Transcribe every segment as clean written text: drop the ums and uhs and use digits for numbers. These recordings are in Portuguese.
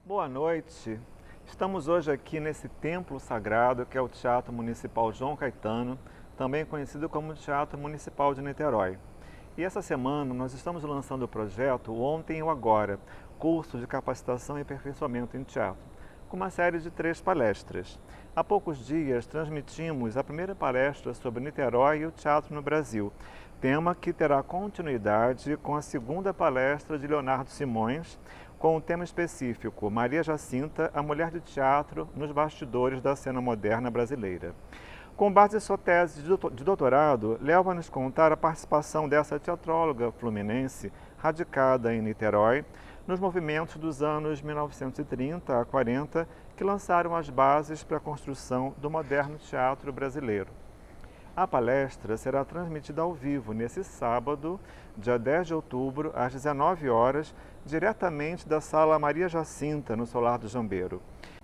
Boa noite. Estamos hoje aqui nesse templo sagrado que é o Teatro Municipal João Caetano, também conhecido como Teatro Municipal de Niterói. E essa semana nós estamos lançando o projeto Ontem ou Agora, curso de capacitação e aperfeiçoamento em teatro, com uma série de 3 palestras. Há poucos dias transmitimos a primeira palestra sobre Niterói e o teatro no Brasil, tema que terá continuidade com a segunda palestra de Leonardo Simões, com o tema específico Maria Jacinta, a mulher de teatro nos bastidores da cena moderna brasileira. Com base em sua tese de doutorado, Léo vai nos contar a participação dessa teatróloga fluminense, radicada em Niterói, nos movimentos dos anos 1930 a 40, que lançaram as bases para a construção do moderno teatro brasileiro. A palestra será transmitida ao vivo nesse sábado, dia 10 de outubro, às 19 horas, diretamente da Sala Maria Jacinta, no Solar do Jambeiro.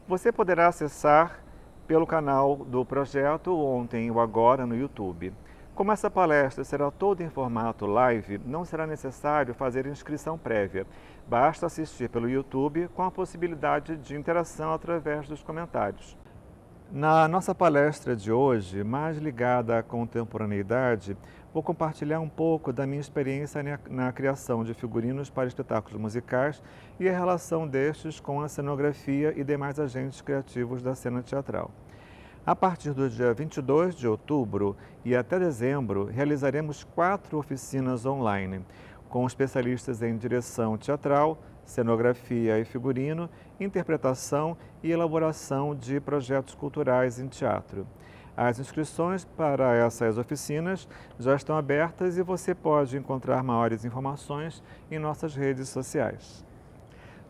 Você poderá acessar pelo canal do projeto Ontem ou Agora no YouTube. Como essa palestra será toda em formato live, não será necessário fazer inscrição prévia. Basta assistir pelo YouTube com a possibilidade de interação através dos comentários. Na nossa palestra de hoje, mais ligada à contemporaneidade, vou compartilhar um pouco da minha experiência na criação de figurinos para espetáculos musicais e a relação destes com a cenografia e demais agentes criativos da cena teatral. A partir do dia 22 de outubro e até dezembro, realizaremos 4 oficinas online, com especialistas em direção teatral, cenografia e figurino, interpretação e elaboração de projetos culturais em teatro. As inscrições para essas oficinas já estão abertas e você pode encontrar maiores informações em nossas redes sociais.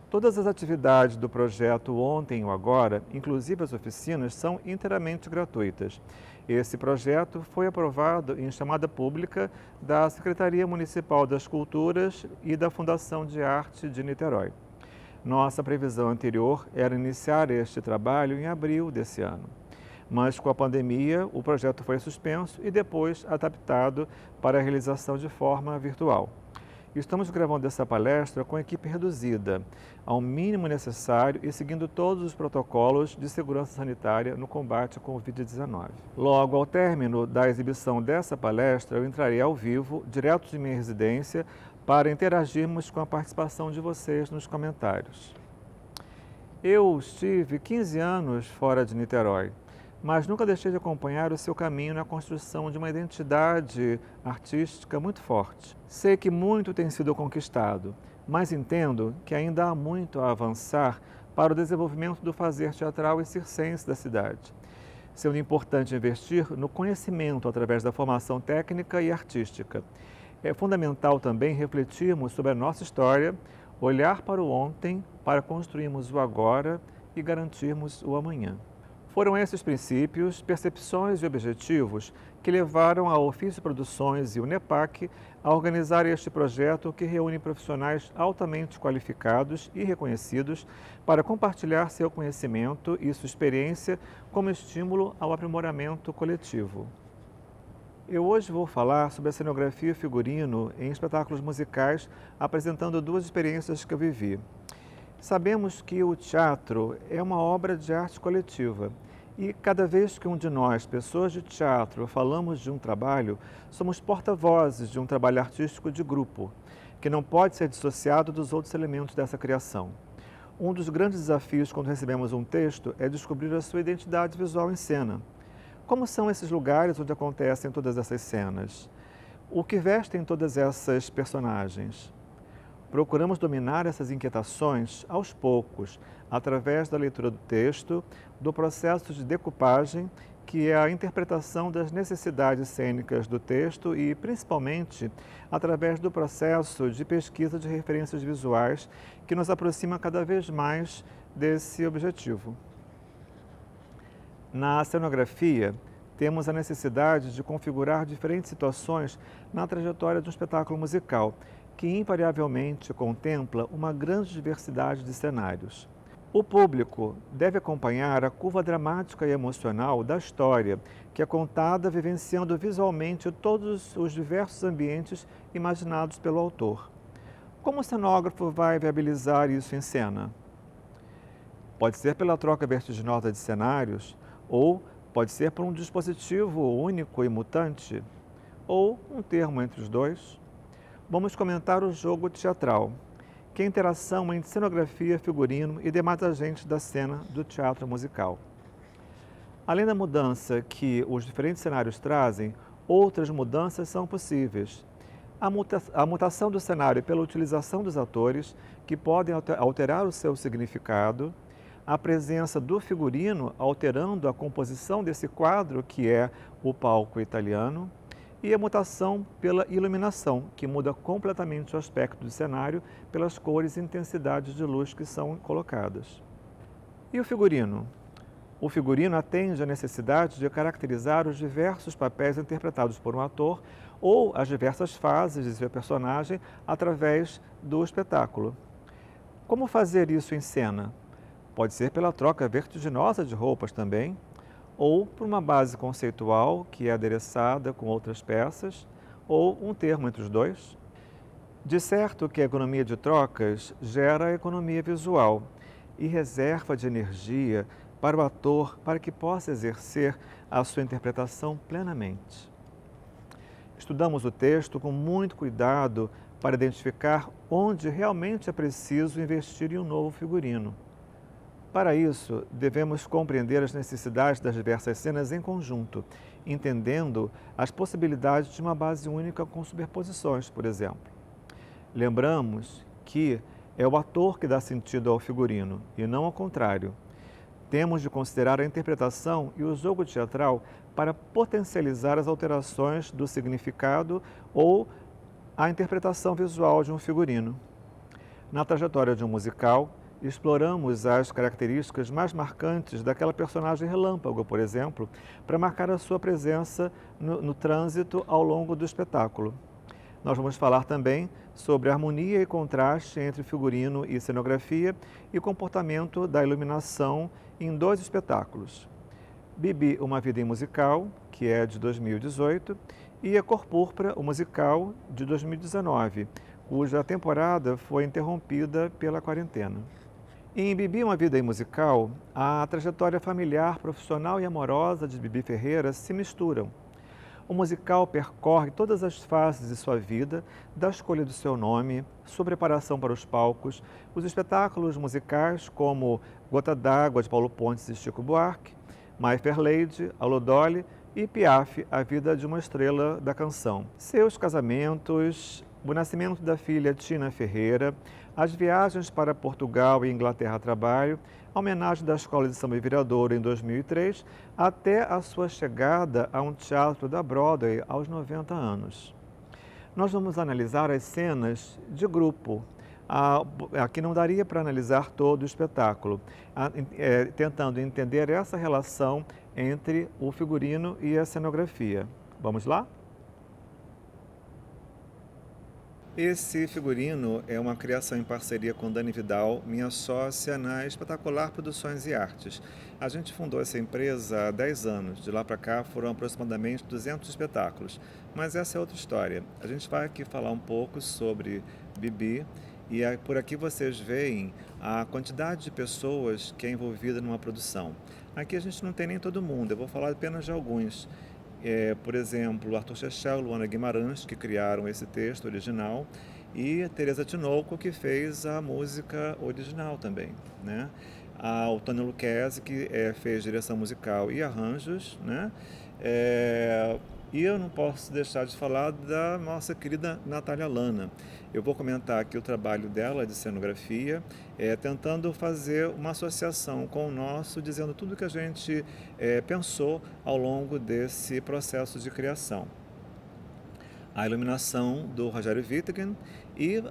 Todas as atividades do projeto Ontem ou Agora, inclusive as oficinas, são inteiramente gratuitas. Esse projeto foi aprovado em chamada pública da Secretaria Municipal das Culturas e da Fundação de Arte de Niterói. Nossa previsão anterior era iniciar este trabalho em abril desse ano. Mas com a pandemia, o projeto foi suspenso e depois adaptado para a realização de forma virtual. Estamos gravando essa palestra com equipe reduzida, ao mínimo necessário e seguindo todos os protocolos de segurança sanitária no combate à Covid-19. Logo ao término da exibição dessa palestra, eu entrarei ao vivo, direto de minha residência, para interagirmos com a participação de vocês nos comentários. Eu estive 15 anos fora de Niterói, mas nunca deixei de acompanhar o seu caminho na construção de uma identidade artística muito forte. Sei que muito tem sido conquistado, mas entendo que ainda há muito a avançar para o desenvolvimento do fazer teatral e circense da cidade, sendo importante investir no conhecimento através da formação técnica e artística. É fundamental também refletirmos sobre a nossa história, olhar para o ontem para construirmos o agora e garantirmos o amanhã. Foram esses princípios, percepções e objetivos que levaram a Ofício Produções e o NEPAC a organizar este projeto que reúne profissionais altamente qualificados e reconhecidos para compartilhar seu conhecimento e sua experiência como estímulo ao aprimoramento coletivo. Eu hoje vou falar sobre a cenografia e figurino em espetáculos musicais, apresentando 2 experiências que eu vivi. Sabemos que o teatro é uma obra de arte coletiva e cada vez que um de nós, pessoas de teatro, falamos de um trabalho, somos porta-vozes de um trabalho artístico de grupo, que não pode ser dissociado dos outros elementos dessa criação. Um dos grandes desafios quando recebemos um texto é descobrir a sua identidade visual em cena. Como são esses lugares onde acontecem todas essas cenas? O que vestem todas essas personagens? Procuramos dominar essas inquietações aos poucos, através da leitura do texto, do processo de decupagem, que é a interpretação das necessidades cênicas do texto e, principalmente, através do processo de pesquisa de referências visuais, que nos aproxima cada vez mais desse objetivo. Na cenografia, temos a necessidade de configurar diferentes situações na trajetória de um espetáculo musical, que invariavelmente contempla uma grande diversidade de cenários. O público deve acompanhar a curva dramática e emocional da história, que é contada vivenciando visualmente todos os diversos ambientes imaginados pelo autor. Como o cenógrafo vai viabilizar isso em cena? Pode ser pela troca vertiginosa de cenários, ou pode ser por um dispositivo único e mutante, ou um termo entre os dois. Vamos comentar o jogo teatral, que é a interação entre cenografia, figurino e demais agentes da cena do teatro musical. Além da mudança que os diferentes cenários trazem, outras mudanças são possíveis. A mutação do cenário pela utilização dos atores, que podem alterar o seu significado, a presença do figurino alterando a composição desse quadro, que é o palco italiano, e a mutação pela iluminação, que muda completamente o aspecto do cenário pelas cores e intensidades de luz que são colocadas. E o figurino? O figurino atende à necessidade de caracterizar os diversos papéis interpretados por um ator ou as diversas fases de seu personagem através do espetáculo. Como fazer isso em cena? Pode ser pela troca vertiginosa de roupas também, ou por uma base conceitual que é adereçada com outras peças, ou um termo entre os dois. De certo que a economia de trocas gera economia visual e reserva de energia para o ator para que possa exercer a sua interpretação plenamente. Estudamos o texto com muito cuidado para identificar onde realmente é preciso investir em um novo figurino. Para isso, devemos compreender as necessidades das diversas cenas em conjunto, entendendo as possibilidades de uma base única com superposições, por exemplo. Lembramos que é o ator que dá sentido ao figurino e não ao contrário. Temos de considerar a interpretação e o jogo teatral para potencializar as alterações do significado ou a interpretação visual de um figurino. Na trajetória de um musical, exploramos as características mais marcantes daquela personagem relâmpago, por exemplo, para marcar a sua presença no trânsito ao longo do espetáculo. Nós vamos falar também sobre a harmonia e contraste entre figurino e cenografia e comportamento da iluminação em 2 espetáculos. Bibi, Uma Vida em Musical, que é de 2018, e A Cor Púrpura, o musical, de 2019, cuja temporada foi interrompida pela quarentena. Em Bibi, Uma Vida em Musical, a trajetória familiar, profissional e amorosa de Bibi Ferreira se misturam. O musical percorre todas as fases de sua vida, da escolha do seu nome, sua preparação para os palcos, os espetáculos musicais como Gota d'Água, de Paulo Pontes e Chico Buarque, My Fair Lady, Alô Dolly e Piaf, A Vida de uma Estrela da Canção. Seus casamentos, o nascimento da filha Tina Ferreira, as viagens para Portugal e Inglaterra a trabalho, a homenagem da Escola de Samba e Viradouro em 2003, até a sua chegada a um teatro da Broadway aos 90 anos. Nós vamos analisar as cenas de grupo. Aqui não daria para analisar todo o espetáculo, tentando entender essa relação entre o figurino e a cenografia. Vamos lá? Esse figurino é uma criação em parceria com Dani Vidal, minha sócia na Espetacular Produções e Artes. A gente fundou essa empresa há 10 anos, de lá para cá foram aproximadamente 200 espetáculos, mas essa é outra história. A gente vai aqui falar um pouco sobre Bibi e por aqui vocês veem a quantidade de pessoas que é envolvida numa produção. Aqui a gente não tem nem todo mundo, eu vou falar apenas de alguns. Por exemplo, Arthur Chechel, Luana Guimarães, que criaram esse texto original, e Teresa Tinoco, que fez a música original também, né? O Tony Lucchesi, que fez direção musical e arranjos, né? E eu não posso deixar de falar da nossa querida Natália Lana. Eu vou comentar aqui o trabalho dela de cenografia, tentando fazer uma associação com o nosso, dizendo tudo que a gente pensou ao longo desse processo de criação. A iluminação do Rogério Wittigen e,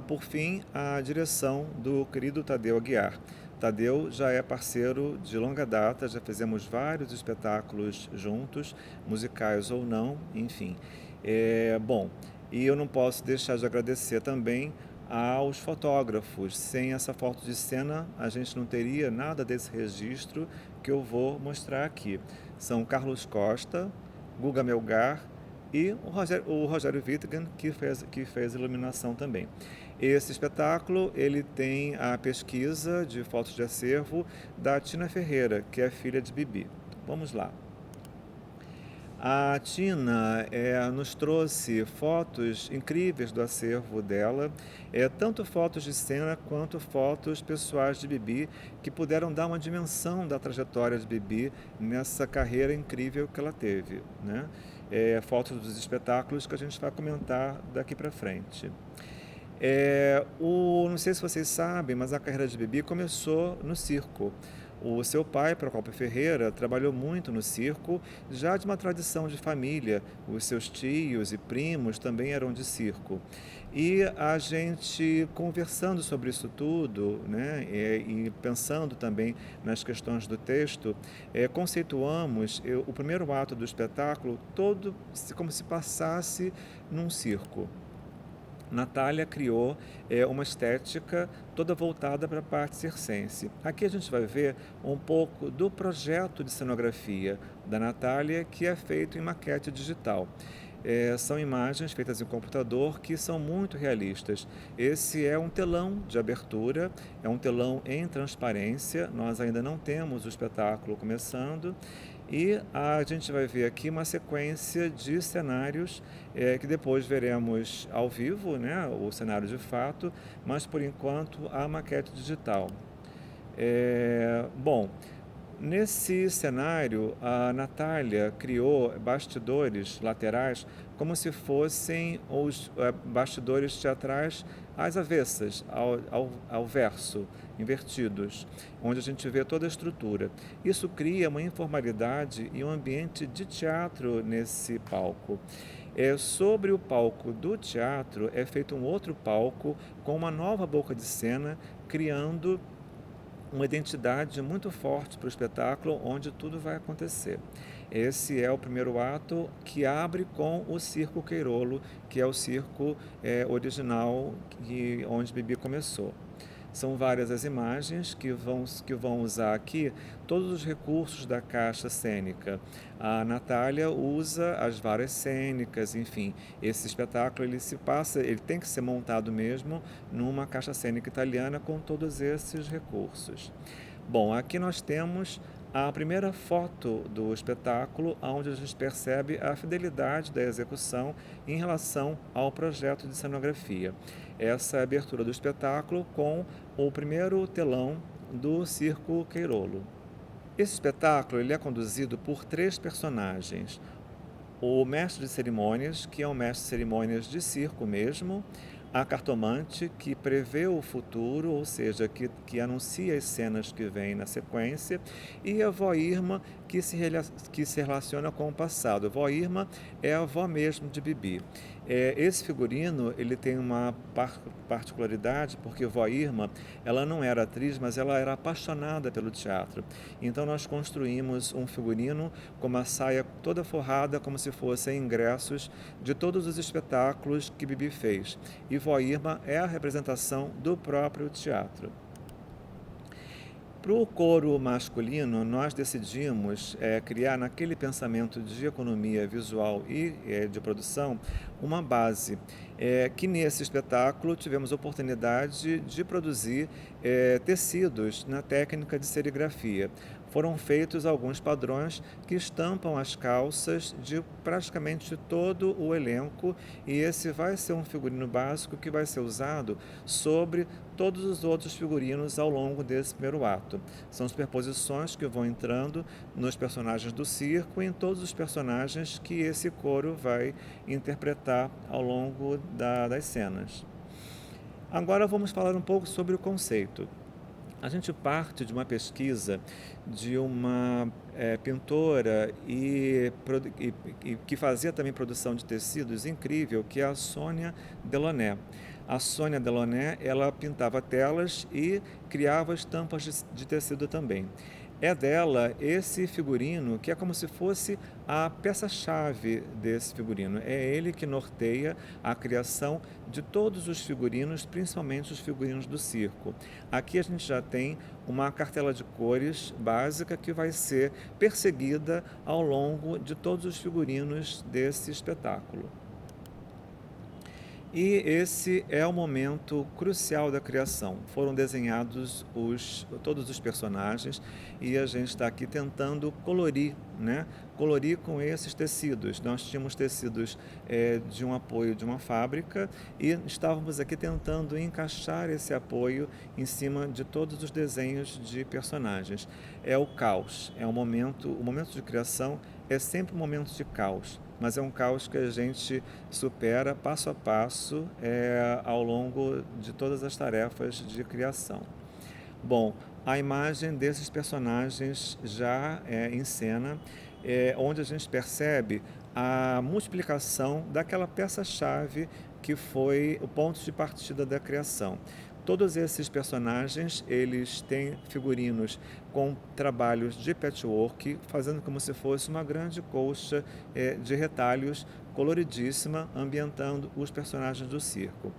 por fim, a direção do querido Tadeu Aguiar. Tadeu já é parceiro de longa data, já fizemos vários espetáculos juntos, musicais ou não, enfim. E eu não posso deixar de agradecer também aos fotógrafos. Sem essa foto de cena, a gente não teria nada desse registro que eu vou mostrar aqui. São Carlos Costa, Guga Melgar, e o Rogério Wittgen, que fez a iluminação também. Esse espetáculo ele tem a pesquisa de fotos de acervo da Tina Ferreira, que é filha de Bibi. Vamos lá. A Tina nos trouxe fotos incríveis do acervo dela, tanto fotos de cena quanto fotos pessoais de Bibi, que puderam dar uma dimensão da trajetória de Bibi nessa carreira incrível que ela teve, né? Fotos dos espetáculos que a gente vai comentar daqui para frente. Não sei se vocês sabem, mas a carreira de Bibi começou no circo. O seu pai, Procópio Ferreira, trabalhou muito no circo, já de uma tradição de família. Os seus tios e primos também eram de circo. E a gente conversando sobre isso tudo, né, e pensando também nas questões do texto, conceituamos o primeiro ato do espetáculo todo como se passasse num circo. Natália criou uma estética toda voltada para a parte circense. Aqui a gente vai ver um pouco do projeto de cenografia da Natália, que é feito em maquete digital. São imagens feitas em computador que são muito realistas. Esse é um telão de abertura, é um telão em transparência, nós ainda não temos o espetáculo começando, e a gente vai ver aqui uma sequência de cenários que depois veremos ao vivo, né, o cenário de fato, mas por enquanto a maquete digital. Bom, nesse cenário, a Natália criou bastidores laterais como se fossem os bastidores teatrais às avessas, ao verso, invertidos, onde a gente vê toda a estrutura. Isso cria uma informalidade e um ambiente de teatro nesse palco. Sobre o palco do teatro é feito um outro palco com uma nova boca de cena, criando uma identidade muito forte para o espetáculo, onde tudo vai acontecer. Esse é o primeiro ato, que abre com o Circo Queirolo, que é o circo original onde Bibi começou. São várias as imagens que vão usar aqui todos os recursos da caixa cênica. A Natália usa as várias cênicas, enfim. Esse espetáculo ele tem que ser montado mesmo numa caixa cênica italiana com todos esses recursos. Bom, aqui nós temos a primeira foto do espetáculo, onde a gente percebe a fidelidade da execução em relação ao projeto de cenografia. Essa é a abertura do espetáculo com o primeiro telão do Circo Queirolo. Esse espetáculo ele é conduzido por 3 personagens. O mestre de cerimônias, que é um mestre de cerimônias de circo mesmo, a cartomante, que prevê o futuro, ou seja, que anuncia as cenas que vêm na sequência, e a vó Irma, que se relaciona com o passado. A vó Irma é a avó mesmo de Bibi. Esse figurino ele tem uma particularidade, porque a vó Irma ela não era atriz, mas ela era apaixonada pelo teatro. Então nós construímos um figurino com uma saia toda forrada, como se fossem ingressos de todos os espetáculos que Bibi fez. E vó Irma é a representação do próprio teatro. Para o coro masculino, nós decidimos criar, naquele pensamento de economia visual e de produção, uma base, que nesse espetáculo tivemos a oportunidade de produzir tecidos na técnica de serigrafia. Foram feitos alguns padrões que estampam as calças de praticamente todo o elenco, e esse vai ser um figurino básico que vai ser usado sobre todos os outros figurinos ao longo desse primeiro ato. São superposições que vão entrando nos personagens do circo e em todos os personagens que esse coro vai interpretar ao longo das cenas. Agora vamos falar um pouco sobre o conceito. A gente parte de uma pesquisa de uma pintora e que fazia também produção de tecidos incrível, que é a Sônia Delaunay. A Sônia Delaunay, ela pintava telas e criava estampas de tecido também. É dela esse figurino que é como se fosse a peça-chave desse figurino. É ele que norteia a criação de todos os figurinos, principalmente os figurinos do circo. Aqui a gente já tem uma cartela de cores básica que vai ser perseguida ao longo de todos os figurinos desse espetáculo. E esse é o momento crucial da criação. Foram desenhados todos os personagens e a gente está aqui tentando colorir, né? Colorir com esses tecidos. Nós tínhamos tecidos de um apoio de uma fábrica e estávamos aqui tentando encaixar esse apoio em cima de todos os desenhos de personagens. É o caos, o momento de criação é sempre um momento de caos, mas é um caos que a gente supera passo a passo ao longo de todas as tarefas de criação. Bom, a imagem desses personagens já em cena, onde a gente percebe a multiplicação daquela peça-chave que foi o ponto de partida da criação. Todos esses personagens, eles têm figurinos com trabalhos de patchwork, fazendo como se fosse uma grande colcha de retalhos coloridíssima, ambientando os personagens do circo.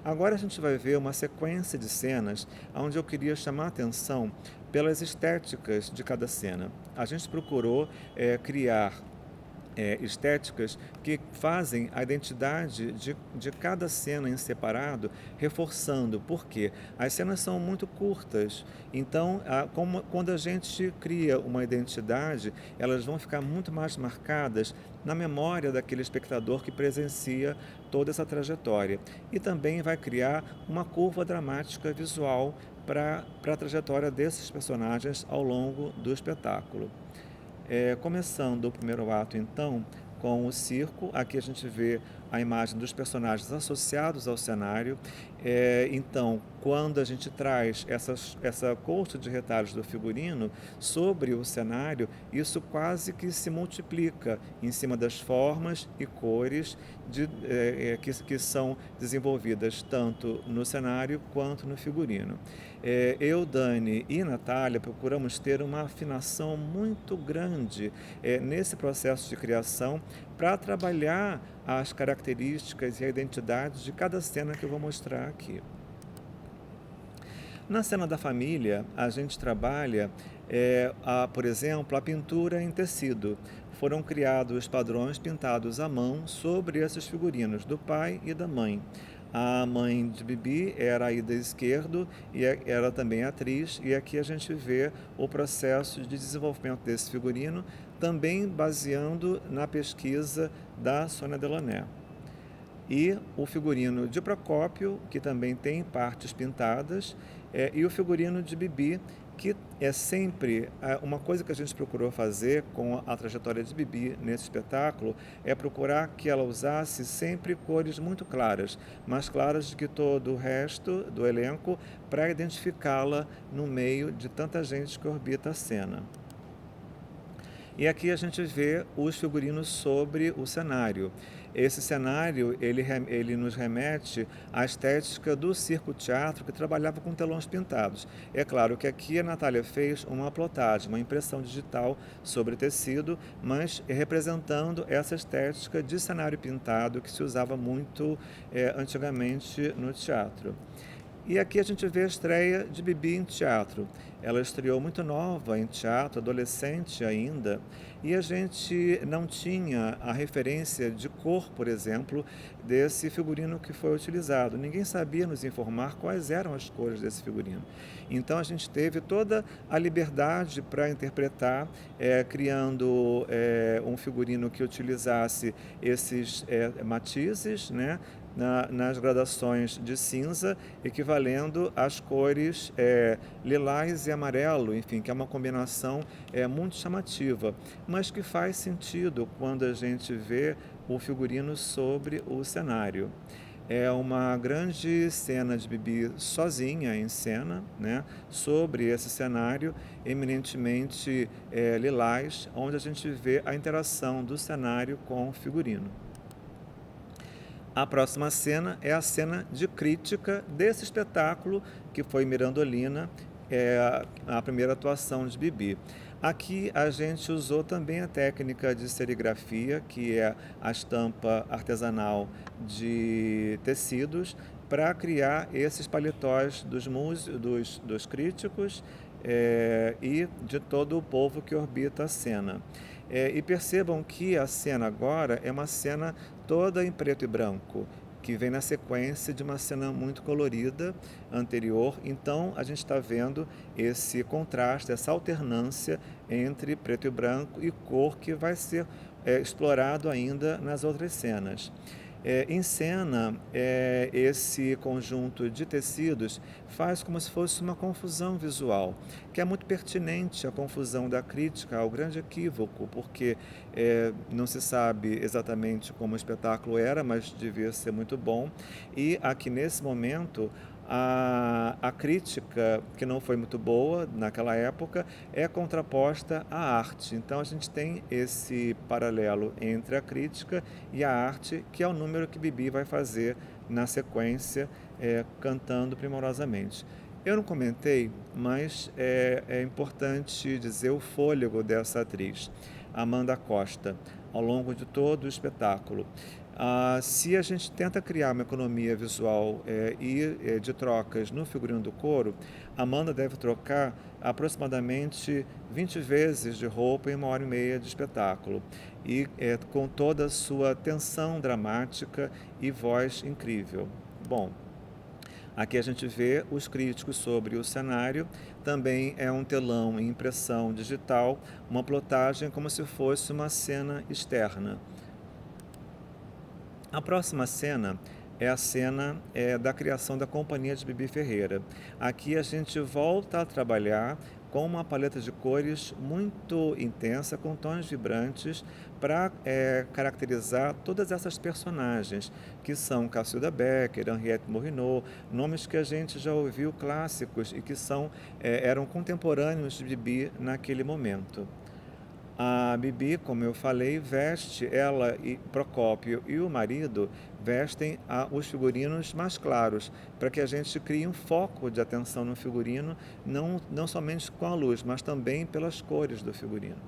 Agora a gente vai ver uma sequência de cenas onde eu queria chamar a atenção pelas estéticas de cada cena. A gente procurou criar estéticas que fazem a identidade de cada cena em separado, reforçando, porque as cenas são muito curtas, então quando a gente cria uma identidade, elas vão ficar muito mais marcadas na memória daquele espectador que presencia toda essa trajetória. E também vai criar uma curva dramática visual para a trajetória desses personagens ao longo do espetáculo. Começando o primeiro ato, então, com o circo. Aqui a gente vê a imagem dos personagens associados ao cenário. Então, quando a gente traz essa colcha de retalhos do figurino sobre o cenário, isso quase que se multiplica em cima das formas e cores que são desenvolvidas tanto no cenário quanto no figurino. Eu, Dani e Natália procuramos ter uma afinação muito grande nesse processo de criação para trabalhar as características e a identidade de cada cena que eu vou mostrar aqui. Na cena da família, a gente trabalha, por exemplo, a pintura em tecido. Foram criados padrões pintados à mão sobre esses figurinos do pai e da mãe. A mãe de Bibi era a Ida Esquerdo e era também atriz, e aqui a gente vê o processo de desenvolvimento desse figurino, também baseando na pesquisa da Sônia Delaunay. E o figurino de Procópio, que também tem partes pintadas, e o figurino de Bibi, que é sempre uma coisa que a gente procurou fazer com a trajetória de Bibi nesse espetáculo, é procurar que ela usasse sempre cores muito claras, mais claras do que todo o resto do elenco, para identificá-la no meio de tanta gente que orbita a cena. E aqui a gente vê os figurinos sobre o cenário. Esse cenário, ele nos remete à estética do circo-teatro que trabalhava com telões pintados. É claro que aqui a Natália fez uma plotagem, uma impressão digital sobre tecido, mas representando essa estética de cenário pintado que se usava muito antigamente no teatro. E aqui a gente vê a estreia de Bibi em teatro. Ela estreou muito nova em teatro, adolescente ainda, e a gente não tinha a referência de cor, por exemplo, desse figurino que foi utilizado. Ninguém sabia nos informar quais eram as cores desse figurino. Então a gente teve toda a liberdade para interpretar, criando um figurino que utilizasse esses matizes, né? Nas gradações de cinza, equivalendo às cores lilás e amarelo, enfim, que é uma combinação muito chamativa, mas que faz sentido quando a gente vê o figurino sobre o cenário. É uma grande cena de Bibi sozinha em cena, né, sobre esse cenário eminentemente lilás, onde a gente vê a interação do cenário com o figurino. A próxima cena é a cena de crítica desse espetáculo, que foi Mirandolina, a primeira atuação de Bibi. Aqui a gente usou também a técnica de serigrafia, que é a estampa artesanal de tecidos, para criar esses paletós dos críticos e de todo o povo que orbita a cena. E percebam que a cena agora é uma cena toda em preto e branco, que vem na sequência de uma cena muito colorida anterior. Então a gente está vendo esse contraste, essa alternância entre preto e branco e cor que vai ser explorado ainda nas outras cenas. Em cena, esse conjunto de tecidos faz como se fosse uma confusão visual, que é muito pertinente à confusão da crítica, ao grande equívoco, porque não se sabe exatamente como o espetáculo era, mas devia ser muito bom. E aqui nesse momento, a crítica, que não foi muito boa naquela época, é contraposta à arte. Então a gente tem esse paralelo entre a crítica e a arte, que é o número que Bibi vai fazer na sequência, cantando primorosamente. Eu não comentei, mas é importante dizer o fôlego dessa atriz, Amanda Costa, ao longo de todo o espetáculo. Se a gente tenta criar uma economia visual e de trocas no figurino do couro, Amanda deve trocar aproximadamente 20 vezes de roupa em 1h30 de espetáculo, e com toda a sua tensão dramática e voz incrível. Bom, aqui a gente vê os críticos sobre o cenário, também é um telão em impressão digital, uma plotagem como se fosse uma cena externa. A próxima cena é a cena da criação da companhia de Bibi Ferreira. Aqui a gente volta a trabalhar com uma paleta de cores muito intensa, com tons vibrantes, para caracterizar todas essas personagens, que são Cacilda Becker, Henriette Morinot, nomes que a gente já ouviu clássicos e que eram contemporâneos de Bibi naquele momento. A Bibi, como eu falei, ela e Procópio e o marido vestem os figurinos mais claros, para que a gente crie um foco de atenção no figurino, não somente com a luz, mas também pelas cores do figurino.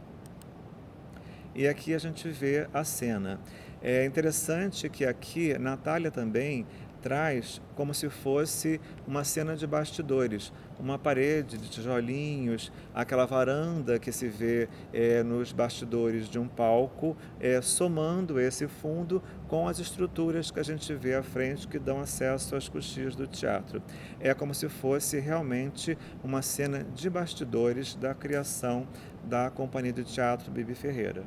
E aqui a gente vê a cena. É interessante que aqui Natália também traz como se fosse uma cena de bastidores, uma parede de tijolinhos, aquela varanda que se vê nos bastidores de um palco, somando esse fundo com as estruturas que a gente vê à frente, que dão acesso às coxias do teatro. É como se fosse realmente uma cena de bastidores da criação da Companhia de Teatro Bibi Ferreira.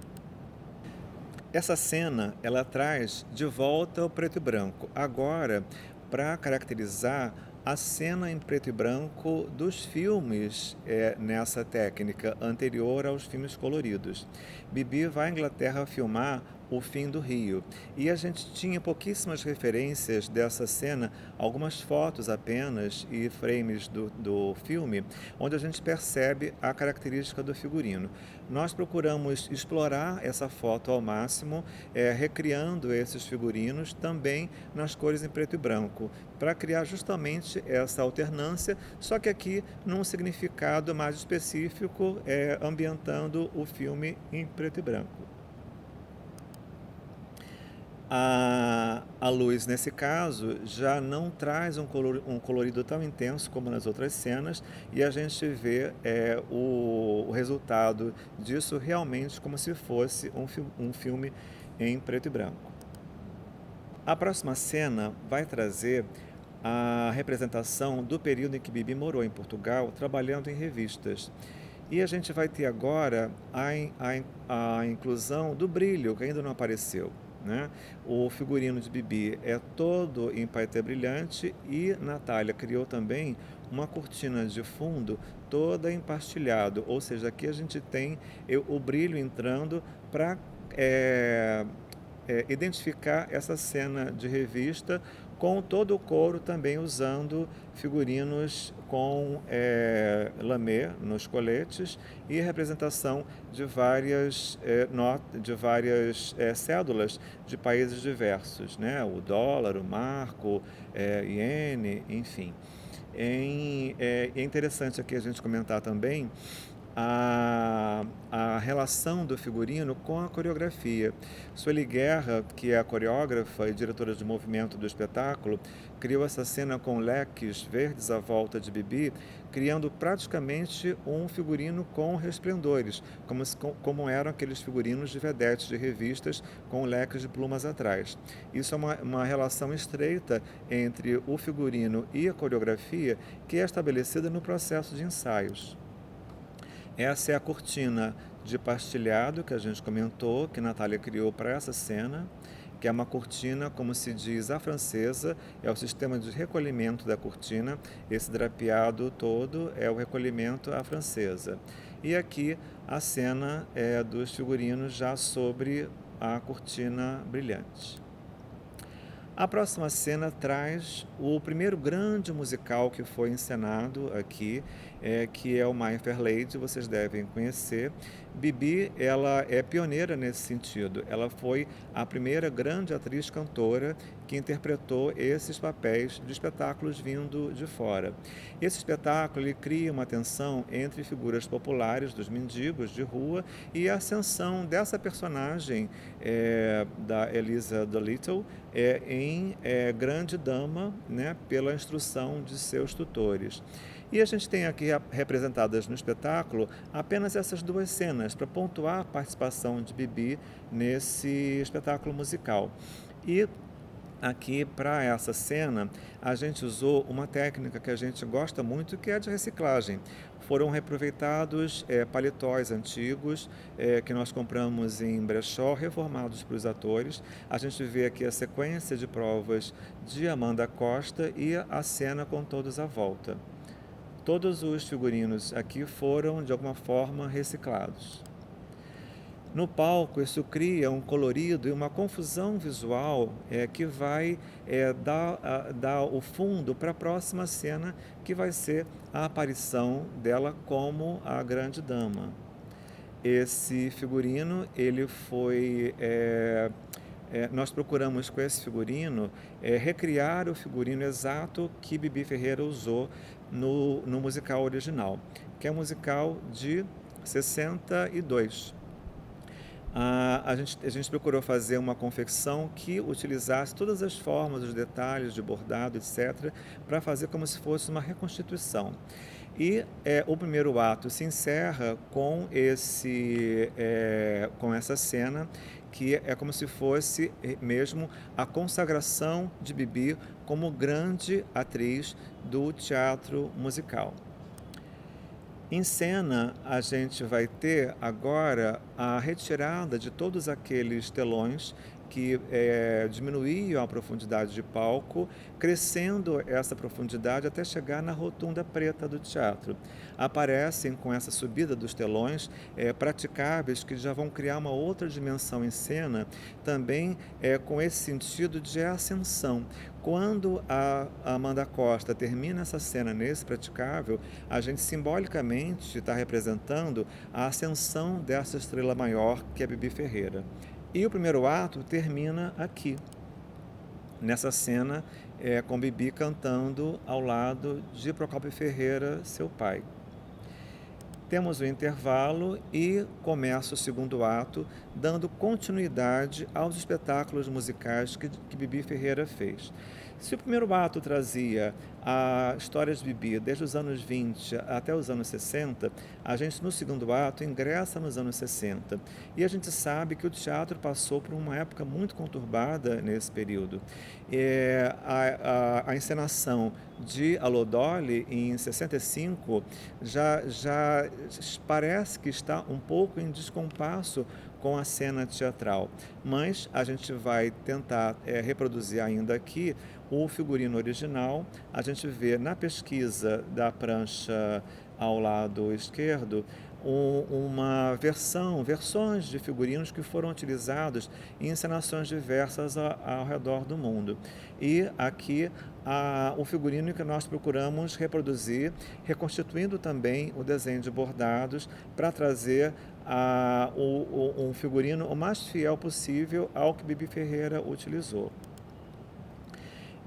Essa cena, ela traz de volta o preto e branco, agora para caracterizar a cena em preto e branco dos filmes nessa técnica, anterior aos filmes coloridos. Bibi vai à Inglaterra filmar O Fim do Rio, e a gente tinha pouquíssimas referências dessa cena, algumas fotos apenas e frames do filme, onde a gente percebe a característica do figurino. Nós procuramos explorar essa foto ao máximo, recriando esses figurinos também nas cores em preto e branco, para criar justamente essa alternância, só que aqui num significado mais específico, ambientando o filme em preto e branco. A luz, nesse caso, já não traz um colorido tão intenso como nas outras cenas, e a gente vê o resultado disso realmente como se fosse um filme em preto e branco. A próxima cena vai trazer a representação do período em que Bibi morou em Portugal, trabalhando em revistas. E a gente vai ter agora a inclusão do brilho, que ainda não apareceu, né? O figurino de Bibi é todo em paetê brilhante, e Natália criou também uma cortina de fundo toda em pastilhado, ou seja, aqui a gente tem o brilho entrando para identificar essa cena de revista, com todo o couro também usando figurinos com lamê nos coletes, e representação de várias cédulas de países diversos, né? O dólar, o marco, iene, enfim. É interessante aqui a gente comentar também a relação do figurino com a coreografia. Sueli Guerra, que é a coreógrafa e diretora de movimento do espetáculo, criou essa cena com leques verdes à volta de Bibi, criando praticamente um figurino com resplendores, como eram aqueles figurinos de vedetes de revistas com leques de plumas atrás. Isso é uma relação estreita entre o figurino e a coreografia que é estabelecida no processo de ensaios. Essa é a cortina de pastilhado que a gente comentou, que Natália criou para essa cena, que é uma cortina, como se diz, à francesa, é o sistema de recolhimento da cortina. Esse drapeado todo é o recolhimento à francesa. E aqui a cena dos figurinos já sobre a cortina brilhante. A próxima cena traz o primeiro grande musical que foi encenado aqui, que é o My Fair Lady, vocês devem conhecer. Bibi, ela é pioneira nesse sentido. Ela foi a primeira grande atriz cantora que interpretou esses papéis de espetáculos vindo de fora. Esse espetáculo ele cria uma tensão entre figuras populares dos mendigos de rua e a ascensão dessa personagem da Eliza Doolittle em grande dama, né, pela instrução de seus tutores. E a gente tem aqui representadas no espetáculo apenas essas duas cenas para pontuar a participação de Bibi nesse espetáculo musical. E aqui, para essa cena, a gente usou uma técnica que a gente gosta muito, que é a de reciclagem. Foram reaproveitados paletós antigos que nós compramos em brechó, reformados para os atores. A gente vê aqui a sequência de provas de Amanda Costa e a cena com todos à volta. Todos os figurinos aqui foram, de alguma forma, reciclados. No palco, isso cria um colorido e uma confusão visual que vai dar o fundo para a próxima cena, que vai ser a aparição dela como a grande dama. Esse figurino, ele foi... nós procuramos com esse figurino recriar o figurino exato que Bibi Ferreira usou no musical original, que é um musical de 62. A gente procurou fazer uma confecção que utilizasse todas as formas, os detalhes de bordado, etc., para fazer como se fosse uma reconstituição. E o primeiro ato se encerra com essa cena, que é como se fosse mesmo a consagração de Bibi como grande atriz do teatro musical. Em cena, a gente vai ter agora a retirada de todos aqueles telões que diminuíam a profundidade de palco, crescendo essa profundidade até chegar na rotunda preta do teatro. Aparecem com essa subida dos telões praticáveis que já vão criar uma outra dimensão em cena, também com esse sentido de ascensão. Quando a Amanda Costa termina essa cena nesse praticável, a gente simbolicamente está representando a ascensão dessa estrela maior que é a Bibi Ferreira. E o primeiro ato termina aqui, nessa cena com Bibi cantando ao lado de Procópio Ferreira, seu pai. Temos o intervalo e começa o segundo ato, dando continuidade aos espetáculos musicais que Bibi Ferreira fez. Se o primeiro ato trazia a história de Bibi desde os anos 20 até os anos 60, a gente no segundo ato ingressa nos anos 60. E a gente sabe que o teatro passou por uma época muito conturbada nesse período. A encenação de Alô Dolly, em 65, já parece que está um pouco em descompasso com a cena teatral, mas a gente vai tentar reproduzir ainda aqui o figurino original. A gente vê na pesquisa da prancha ao lado esquerdo versões de figurinos que foram utilizados em encenações diversas ao redor do mundo. E aqui o figurino que nós procuramos reproduzir, reconstituindo também o desenho de bordados para trazer um figurino o mais fiel possível ao que Bibi Ferreira utilizou.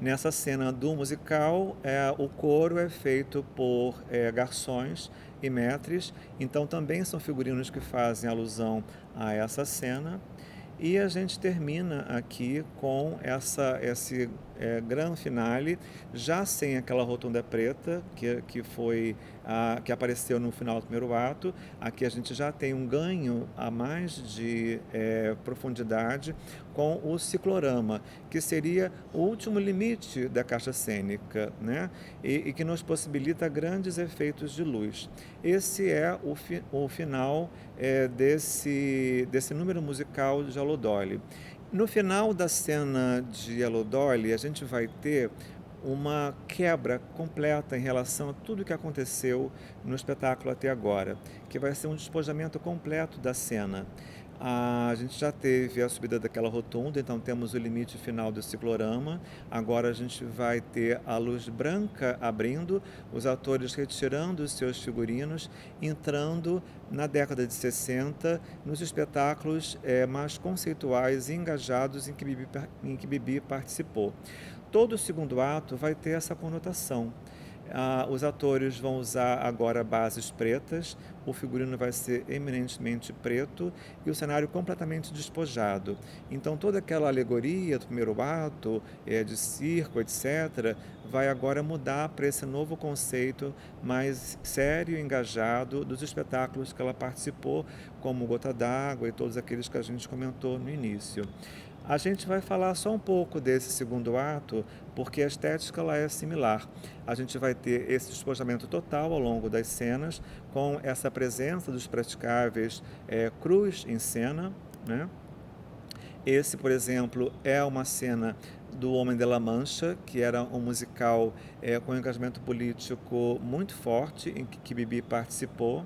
Nessa cena do musical, o coro é feito por garçons e maîtres, então também são figurinos que fazem alusão a essa cena. E a gente termina aqui com esse grande finale, já sem aquela rotunda preta que apareceu no final do primeiro ato. Aqui a gente já tem um ganho a mais de profundidade com o ciclorama, que seria o último limite da caixa cênica, né? E que nos possibilita grandes efeitos de luz. Esse é o final desse número musical de Hello Dolly. No final da cena de Hello Dolly, a gente vai ter uma quebra completa em relação a tudo que aconteceu no espetáculo até agora, que vai ser um despojamento completo da cena. A gente já teve a subida daquela rotunda, então temos o limite final do ciclorama. Agora a gente vai ter a luz branca abrindo, os atores retirando os seus figurinos, entrando na década de 60 nos espetáculos mais conceituais e engajados em que Bibi participou. Todo o segundo ato vai ter essa conotação. Os atores vão usar agora bases pretas, o figurino vai ser eminentemente preto e o cenário completamente despojado. Então toda aquela alegoria do primeiro ato, de circo, etc., vai agora mudar para esse novo conceito mais sério e engajado dos espetáculos que ela participou, como Gota d'Água e todos aqueles que a gente comentou no início. A gente vai falar só um pouco desse segundo ato, porque a estética ela é similar. A gente vai ter esse despojamento total ao longo das cenas, com essa presença dos praticáveis crus em cena, né? Esse, por exemplo, é uma cena do Homem de la Mancha, que era um musical com um engajamento político muito forte, em que Bibi participou.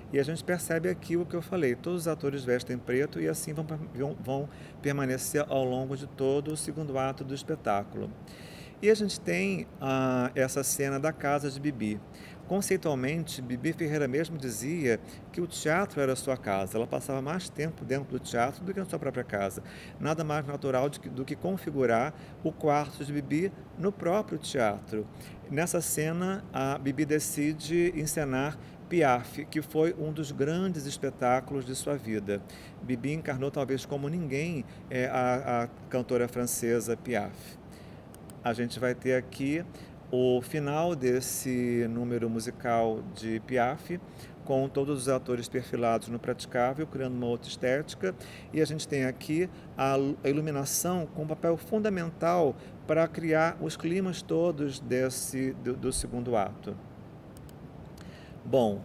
E a gente percebe aqui o que eu falei, todos os atores vestem preto e assim vão permanecer ao longo de todo o segundo ato do espetáculo. E a gente tem essa cena da casa de Bibi. Conceitualmente, Bibi Ferreira mesmo dizia que o teatro era a sua casa. Ela passava mais tempo dentro do teatro do que na sua própria casa. Nada mais natural do que configurar o quarto de Bibi no próprio teatro. Nessa cena, a Bibi decide encenar Piaf, que foi um dos grandes espetáculos de sua vida. Bibi encarnou talvez como ninguém a cantora francesa Piaf. A gente vai ter aqui o final desse número musical de Piaf, com todos os atores perfilados no praticável, criando uma outra estética. E a gente tem aqui a iluminação com um papel fundamental para criar os climas todos do segundo ato. Bom,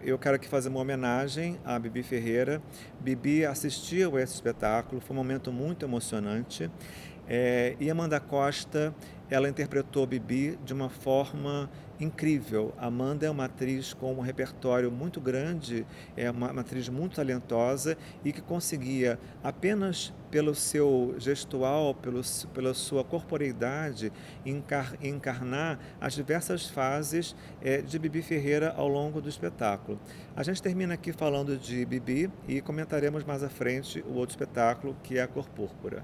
eu quero aqui fazer uma homenagem à Bibi Ferreira. Bibi assistiu a esse espetáculo, foi um momento muito emocionante. E Amanda Costa, ela interpretou Bibi de uma forma incrível. Amanda é uma atriz com um repertório muito grande, é uma atriz muito talentosa e que conseguia, apenas pelo seu gestual, pela sua corporeidade, encarnar as diversas fases de Bibi Ferreira ao longo do espetáculo. A gente termina aqui falando de Bibi e comentaremos mais à frente o outro espetáculo, que é a Cor Púrpura.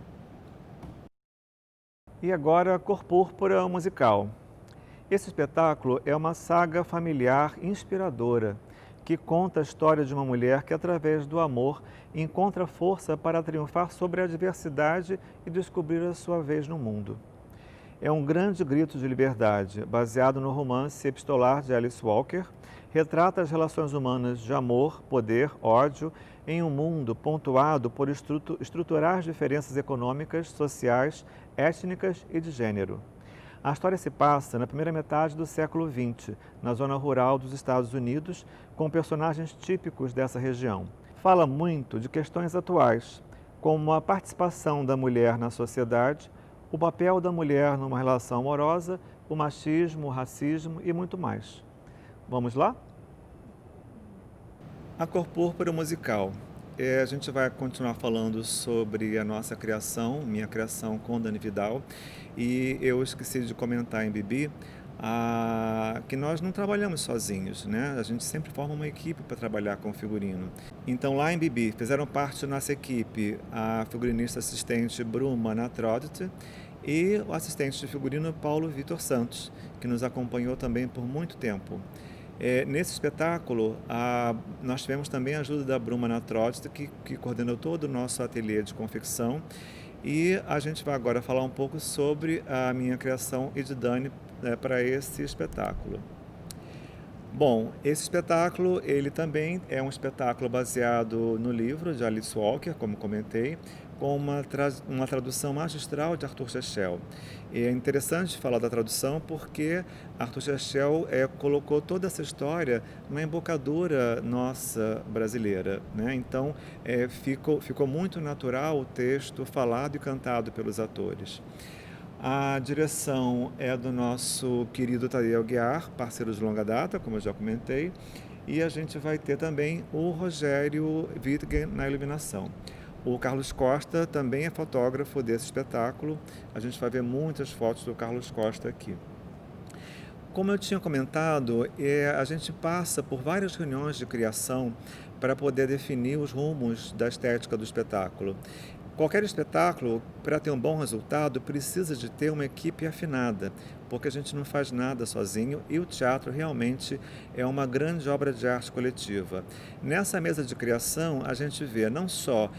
E agora, Cor Púrpura musical. Esse espetáculo é uma saga familiar inspiradora, que conta a história de uma mulher que, através do amor, encontra força para triunfar sobre a adversidade e descobrir a sua vez no mundo. É um grande grito de liberdade, baseado no romance epistolar de Alice Walker, retrata as relações humanas de amor, poder, ódio, em um mundo pontuado por estruturar diferenças econômicas, sociais, étnicas e de gênero. A história se passa na primeira metade do século XX, na zona rural dos Estados Unidos, com personagens típicos dessa região. Fala muito de questões atuais, como a participação da mulher na sociedade, o papel da mulher numa relação amorosa, o machismo, o racismo e muito mais. Vamos lá? A Cor Púrpura musical. A gente vai continuar falando sobre a nossa criação, minha criação com Dani Vidal. E eu esqueci de comentar em Bibi que nós não trabalhamos sozinhos, né? A gente sempre forma uma equipe para trabalhar com figurino. Então lá em Bibi fizeram parte da nossa equipe a figurinista assistente Bruma Natrodt e o assistente de figurino Paulo Vitor Santos, que nos acompanhou também por muito tempo. Nesse espetáculo, nós tivemos também a ajuda da Bruma Natrost, que coordenou todo o nosso ateliê de confecção, e a gente vai agora falar um pouco sobre a minha criação e de Dani para esse espetáculo. Bom, esse espetáculo, ele também é um espetáculo baseado no livro de Alice Walker, como comentei, com uma tradução magistral de Arthur Schechel. E é interessante falar da tradução porque Arthur Schechel colocou toda essa história na embocadura nossa brasileira, né? Então, ficou muito natural o texto falado e cantado pelos atores. A direção é do nosso querido Tadeu Guiar, parceiro de longa data, como eu já comentei, e a gente vai ter também o Rogério Wittgen na iluminação. O Carlos Costa também é fotógrafo desse espetáculo, a gente vai ver muitas fotos do Carlos Costa aqui. Como eu tinha comentado, a gente passa por várias reuniões de criação para poder definir os rumos da estética do espetáculo. Qualquer espetáculo, para ter um bom resultado, precisa de ter uma equipe afinada, porque a gente não faz nada sozinho e o teatro realmente é uma grande obra de arte coletiva. Nessa mesa de criação, a gente vê não só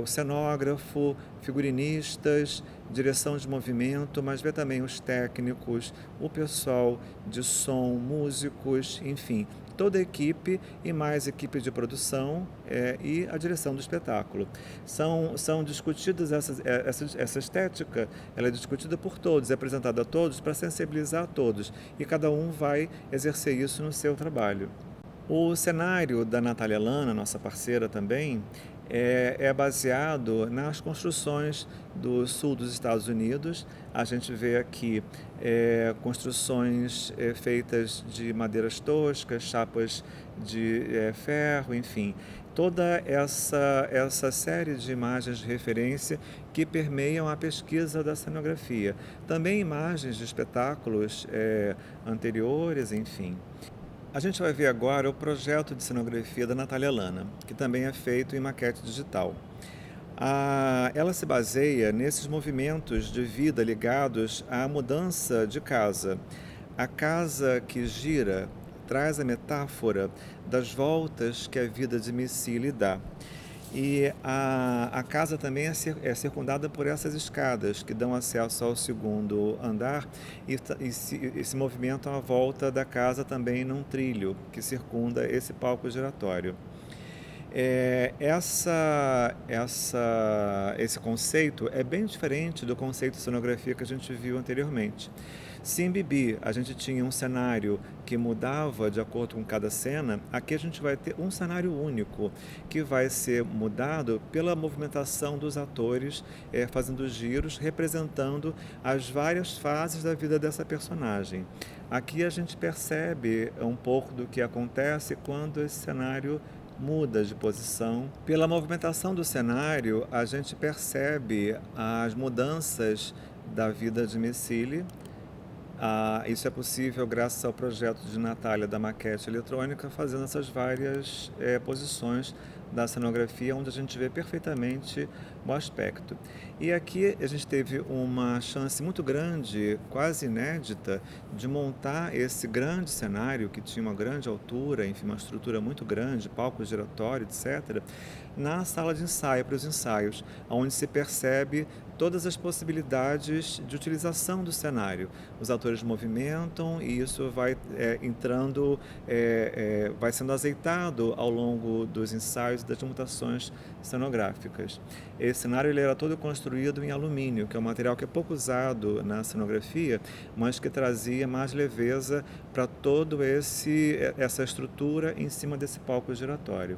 o cenógrafo, figurinistas, direção de movimento, mas vê também os técnicos, o pessoal de som, músicos, enfim, toda a equipe e mais equipe de produção e a direção do espetáculo. São discutidas essa estética, ela é discutida por todos, é apresentada a todos para sensibilizar a todos e cada um vai exercer isso no seu trabalho. O cenário da Natália Lana, nossa parceira também, é baseado nas construções do sul dos Estados Unidos. A gente vê aqui construções feitas de madeiras toscas, chapas de ferro, enfim. Toda essa série de imagens de referência que permeiam a pesquisa da cenografia. Também imagens de espetáculos anteriores, enfim. A gente vai ver agora o projeto de cenografia da Natália Lana, que também é feito em maquete digital. Ela se baseia nesses movimentos de vida ligados à mudança de casa. A casa que gira traz a metáfora das voltas que a vida de Missy lhe dá. E a casa também é circundada por essas escadas que dão acesso ao segundo andar e se movimentam à volta da casa também num trilho que circunda esse palco giratório. Esse conceito é bem diferente do conceito de cenografia que a gente viu anteriormente. Se em Bibi a gente tinha um cenário que mudava de acordo com cada cena, aqui a gente vai ter um cenário único, que vai ser mudado pela movimentação dos atores fazendo giros, representando as várias fases da vida dessa personagem. Aqui a gente percebe um pouco do que acontece quando esse cenário muda de posição. Pela movimentação do cenário, a gente percebe as mudanças da vida de Missy. Isso é possível graças ao projeto de Natália da maquete eletrônica, fazendo essas várias posições da cenografia, onde a gente vê perfeitamente o aspecto. E aqui a gente teve uma chance muito grande, quase inédita, de montar esse grande cenário, que tinha uma grande altura, enfim, uma estrutura muito grande, palco giratório, etc., na sala de ensaio, para os ensaios, onde se percebe todas as possibilidades de utilização do cenário. Os atores movimentam e isso vai entrando, vai sendo azeitado ao longo dos ensaios e das mutações cenográficas. Esse cenário ele era todo construído em alumínio, que é um material que é pouco usado na cenografia, mas que trazia mais leveza para toda essa estrutura em cima desse palco giratório.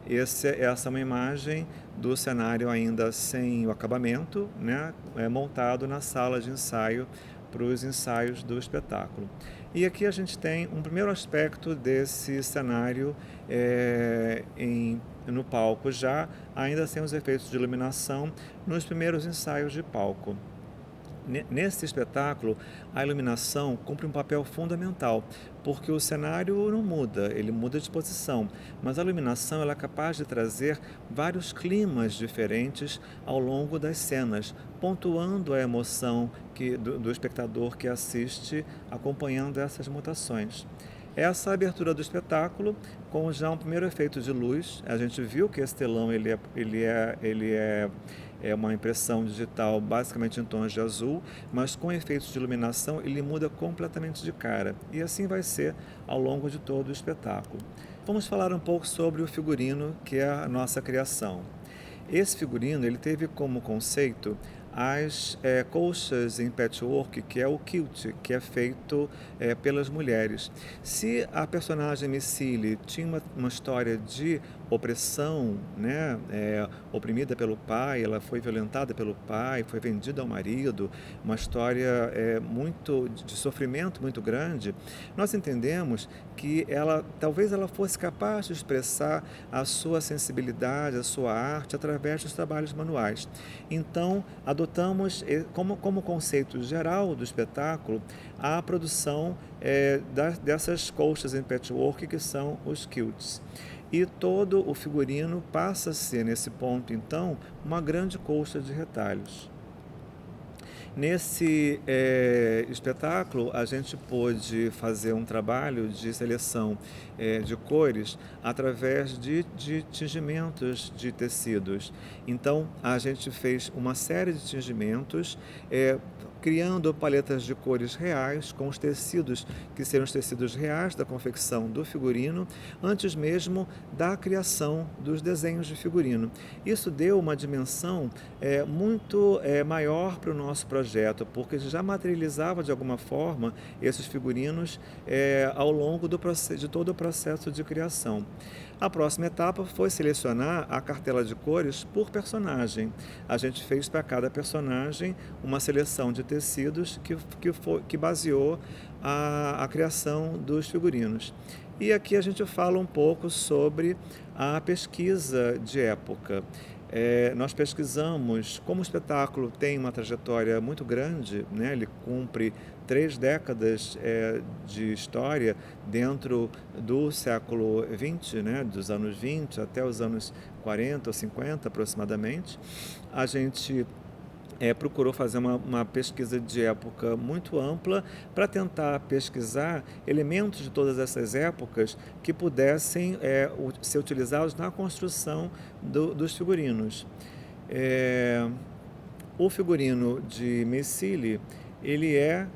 Essa é uma imagem do cenário ainda sem o acabamento, né, montado na sala de ensaio para os ensaios do espetáculo. E aqui a gente tem um primeiro aspecto desse cenário no palco, já ainda sem os efeitos de iluminação nos primeiros ensaios de palco. nesse espetáculo, a iluminação cumpre um papel fundamental, porque o cenário não muda, ele muda de posição, mas a iluminação ela é capaz de trazer vários climas diferentes ao longo das cenas, pontuando a emoção do espectador que assiste, acompanhando essas mutações. Essa abertura do espetáculo, com já um primeiro efeito de luz, a gente viu que esse telão é uma impressão digital basicamente em tons de azul, mas com efeitos de iluminação ele muda completamente de cara. E assim vai ser ao longo de todo o espetáculo. Vamos falar um pouco sobre o figurino, que é a nossa criação. Esse figurino ele teve como conceito as colchas em patchwork, que é o quilt, que é feito pelas mulheres. Se a personagem Missile tinha uma história de opressão, né, oprimida pelo pai, ela foi violentada pelo pai, foi vendida ao marido, uma história muito de sofrimento muito grande, nós entendemos que talvez ela fosse capaz de expressar a sua sensibilidade, a sua arte através dos trabalhos manuais. Então, adotamos como conceito geral do espetáculo a produção dessas colchas em patchwork que são os quilts. E todo o figurino passa a ser, nesse ponto, então, uma grande colcha de retalhos. Nesse espetáculo, a gente pôde fazer um trabalho de seleção de cores através de tingimentos de tecidos. Então, a gente fez uma série de tingimentos, criando paletas de cores reais com os tecidos, que seriam os tecidos reais da confecção do figurino, antes mesmo da criação dos desenhos de figurino. Isso deu uma dimensão muito maior para o nosso projeto, porque já materializava de alguma forma esses figurinos ao longo de todo o processo de criação. A próxima etapa foi selecionar a cartela de cores por personagem. A gente fez para cada personagem uma seleção de tecidos que baseou a criação dos figurinos. E aqui a gente fala um pouco sobre a pesquisa de época. Nós pesquisamos, como o espetáculo tem uma trajetória muito grande, né? Ele cumpre 3 décadas de história dentro do século XX, né? Dos anos 20 até os anos 40 ou 50 aproximadamente. A gente procurou fazer uma pesquisa de época muito ampla para tentar pesquisar elementos de todas essas épocas que pudessem ser utilizados na construção dos figurinos. O figurino de Missile, ele é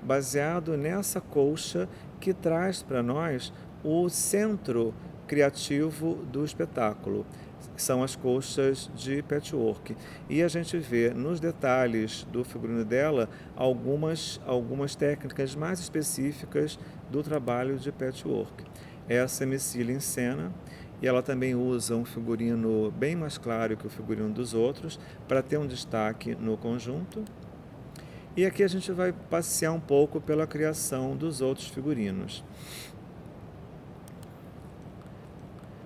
baseado nessa colcha que traz para nós o centro criativo do espetáculo. São as colchas de patchwork. E a gente vê nos detalhes do figurino dela algumas técnicas mais específicas do trabalho de patchwork. Essa é Missile em cena, e ela também usa um figurino bem mais claro que o figurino dos outros para ter um destaque no conjunto. E aqui a gente vai passear um pouco pela criação dos outros figurinos.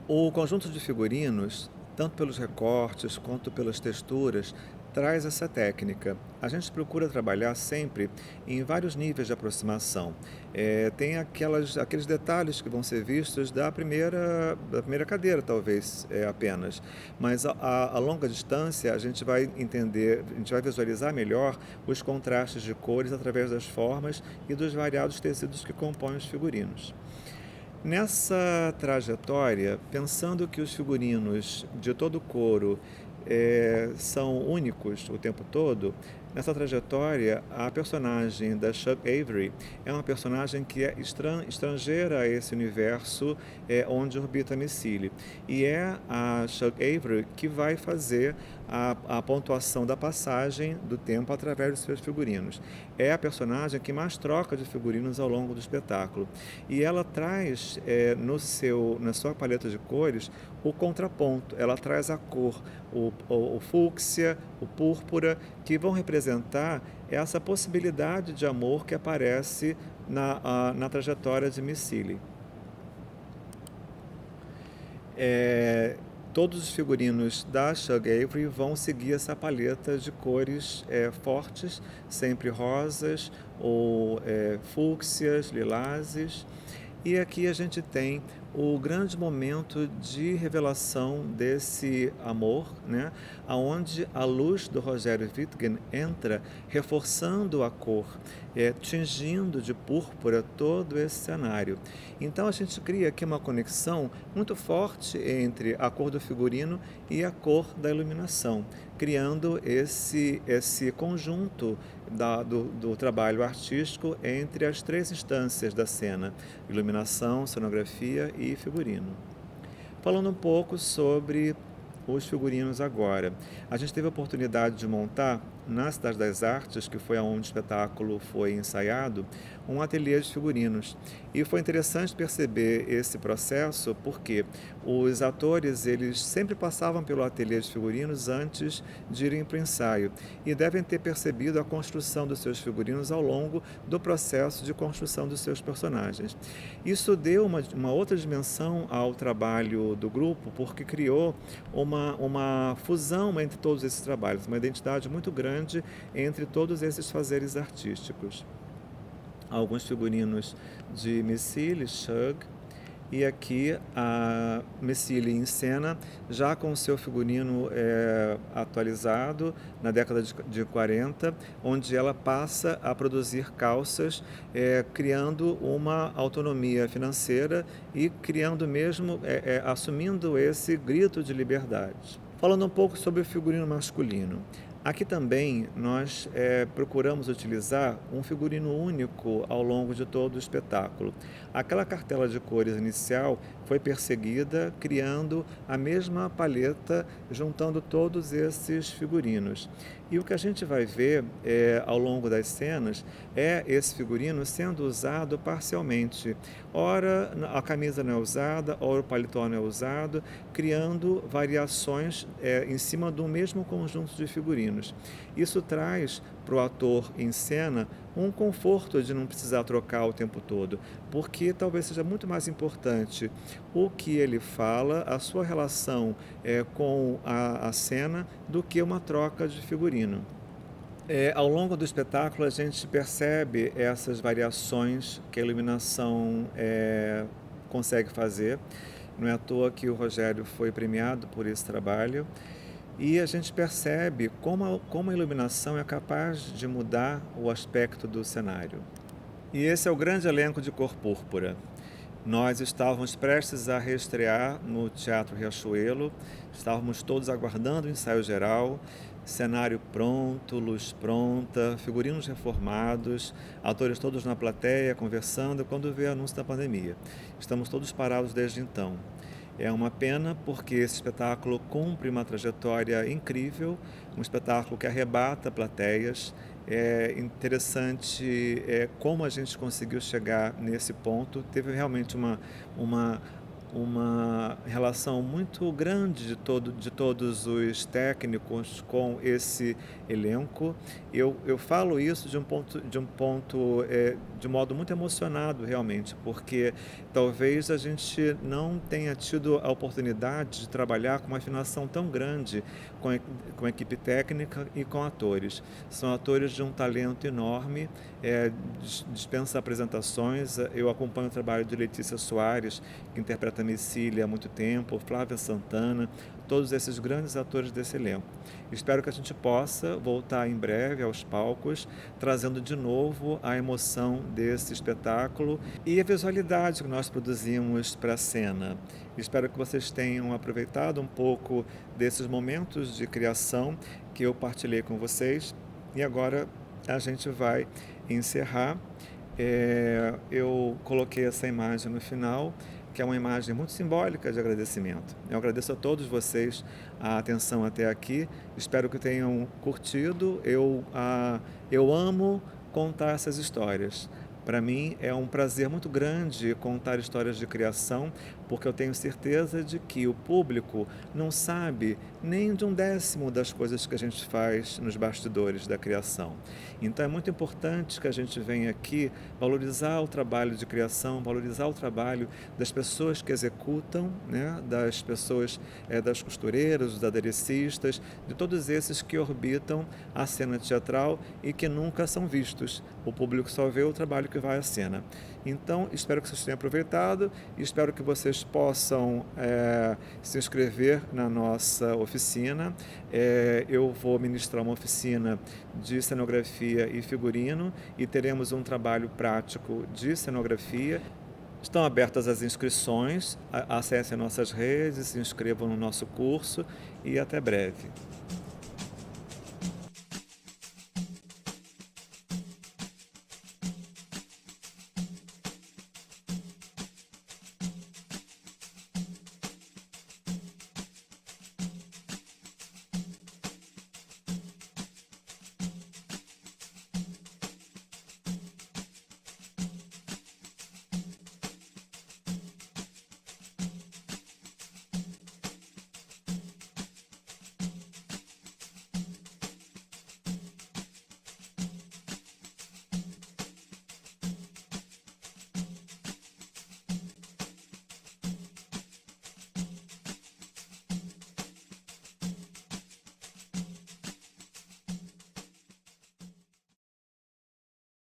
O conjunto de figurinos, tanto pelos recortes quanto pelas texturas, traz essa técnica. A gente procura trabalhar sempre em vários níveis de aproximação. Tem aqueles detalhes que vão ser vistos da primeira cadeira, talvez, apenas. Mas a longa distância a gente vai entender, a gente vai visualizar melhor os contrastes de cores através das formas e dos variados tecidos que compõem os figurinos. Nessa trajetória, pensando que os figurinos de todo o couro são únicos o tempo todo, nessa trajetória, a personagem da Shug Avery é uma personagem que é estrangeira a esse universo onde orbita a Missile. E é a Shug Avery que vai fazer a pontuação da passagem do tempo através dos seus figurinos. É a personagem que mais troca de figurinos ao longo do espetáculo. E ela traz na sua paleta de cores o contraponto. Ela traz a cor, o fúcsia, o púrpura, que vão representar essa possibilidade de amor que aparece na trajetória de Missile. Todos os figurinos da Shug Avery vão seguir essa paleta de cores fortes, sempre rosas ou fúcsias, lilazes. E aqui a gente tem o grande momento de revelação desse amor, né? Onde a luz do Rogério Wittgen entra reforçando a cor, tingindo de púrpura todo esse cenário. Então a gente cria aqui uma conexão muito forte entre a cor do figurino e a cor da iluminação, criando esse conjunto do trabalho artístico entre as três instâncias da cena: iluminação, cenografia e figurino. Falando um pouco sobre os figurinos agora. A gente teve a oportunidade de montar na Cidade das Artes, que foi onde o espetáculo foi ensaiado, um ateliê de figurinos. E foi interessante perceber esse processo porque os atores eles sempre passavam pelo ateliê de figurinos antes de irem para o ensaio e devem ter percebido a construção dos seus figurinos ao longo do processo de construção dos seus personagens. Isso deu uma outra dimensão ao trabalho do grupo porque criou uma fusão entre todos esses trabalhos, uma identidade muito grande entre todos esses fazeres artísticos. Alguns figurinos de Missile, Shug, e aqui a Missile em cena, já com o seu figurino atualizado na década de 40, onde ela passa a produzir calças, criando uma autonomia financeira e criando mesmo, assumindo esse grito de liberdade. Falando um pouco sobre o figurino masculino. Aqui também nós procuramos utilizar um figurino único ao longo de todo o espetáculo. Aquela cartela de cores inicial foi perseguida, criando a mesma paleta, juntando todos esses figurinos. E o que a gente vai ver ao longo das cenas é esse figurino sendo usado parcialmente. Ora a camisa não é usada, ora o paletó não é usado, criando variações em cima do mesmo conjunto de figurinos. Isso traz para o ator em cena um conforto de não precisar trocar o tempo todo, porque talvez seja muito mais importante o que ele fala, a sua relação com a cena, do que uma troca de figurino. Ao longo do espetáculo a gente percebe essas variações que a iluminação consegue fazer. Não é à toa que o Rogério foi premiado por esse trabalho. E a gente percebe como a iluminação é capaz de mudar o aspecto do cenário. E esse é o grande elenco de Cor Púrpura. Nós estávamos prestes a reestrear no Teatro Riachuelo, estávamos todos aguardando o ensaio geral, cenário pronto, luz pronta, figurinos reformados, atores todos na plateia conversando quando veio o anúncio da pandemia. Estamos todos parados desde então. É uma pena porque esse espetáculo cumpre uma trajetória incrível, um espetáculo que arrebata plateias. É interessante como a gente conseguiu chegar nesse ponto. Teve realmente uma relação muito grande de todos os técnicos com esse elenco. Eu falo isso de modo muito emocionado realmente, porque talvez a gente não tenha tido a oportunidade de trabalhar com uma afinação tão grande com a equipe técnica e com atores. São atores de um talento enorme, dispensa apresentações. Eu acompanho o trabalho de Letícia Soares, que interpreta Missile há muito tempo, Flávia Santana, todos esses grandes atores desse elenco. Espero que a gente possa voltar em breve aos palcos, trazendo de novo a emoção desse espetáculo e a visualidade que nós produzimos para a cena. Espero que vocês tenham aproveitado um pouco desses momentos de criação que eu partilhei com vocês. E agora a gente vai encerrar. Eu coloquei essa imagem no final, que é uma imagem muito simbólica de agradecimento. Eu agradeço a todos vocês a atenção até aqui, espero que tenham curtido. Eu amo contar essas histórias. Para mim é um prazer muito grande contar histórias de criação, porque eu tenho certeza de que o público não sabe nem de um décimo das coisas que a gente faz nos bastidores da criação. Então é muito importante que a gente venha aqui valorizar o trabalho de criação, valorizar o trabalho das pessoas que executam, né, das pessoas, das costureiras, dos aderecistas, de todos esses que orbitam a cena teatral e que nunca são vistos. O público só vê o trabalho que vai à cena. Então, espero que vocês tenham aproveitado e espero que vocês possam se inscrever na nossa oficina. Eu vou ministrar uma oficina de cenografia e figurino e teremos um trabalho prático de cenografia. Estão abertas as inscrições, acessem nossas redes, se inscrevam no nosso curso e até breve.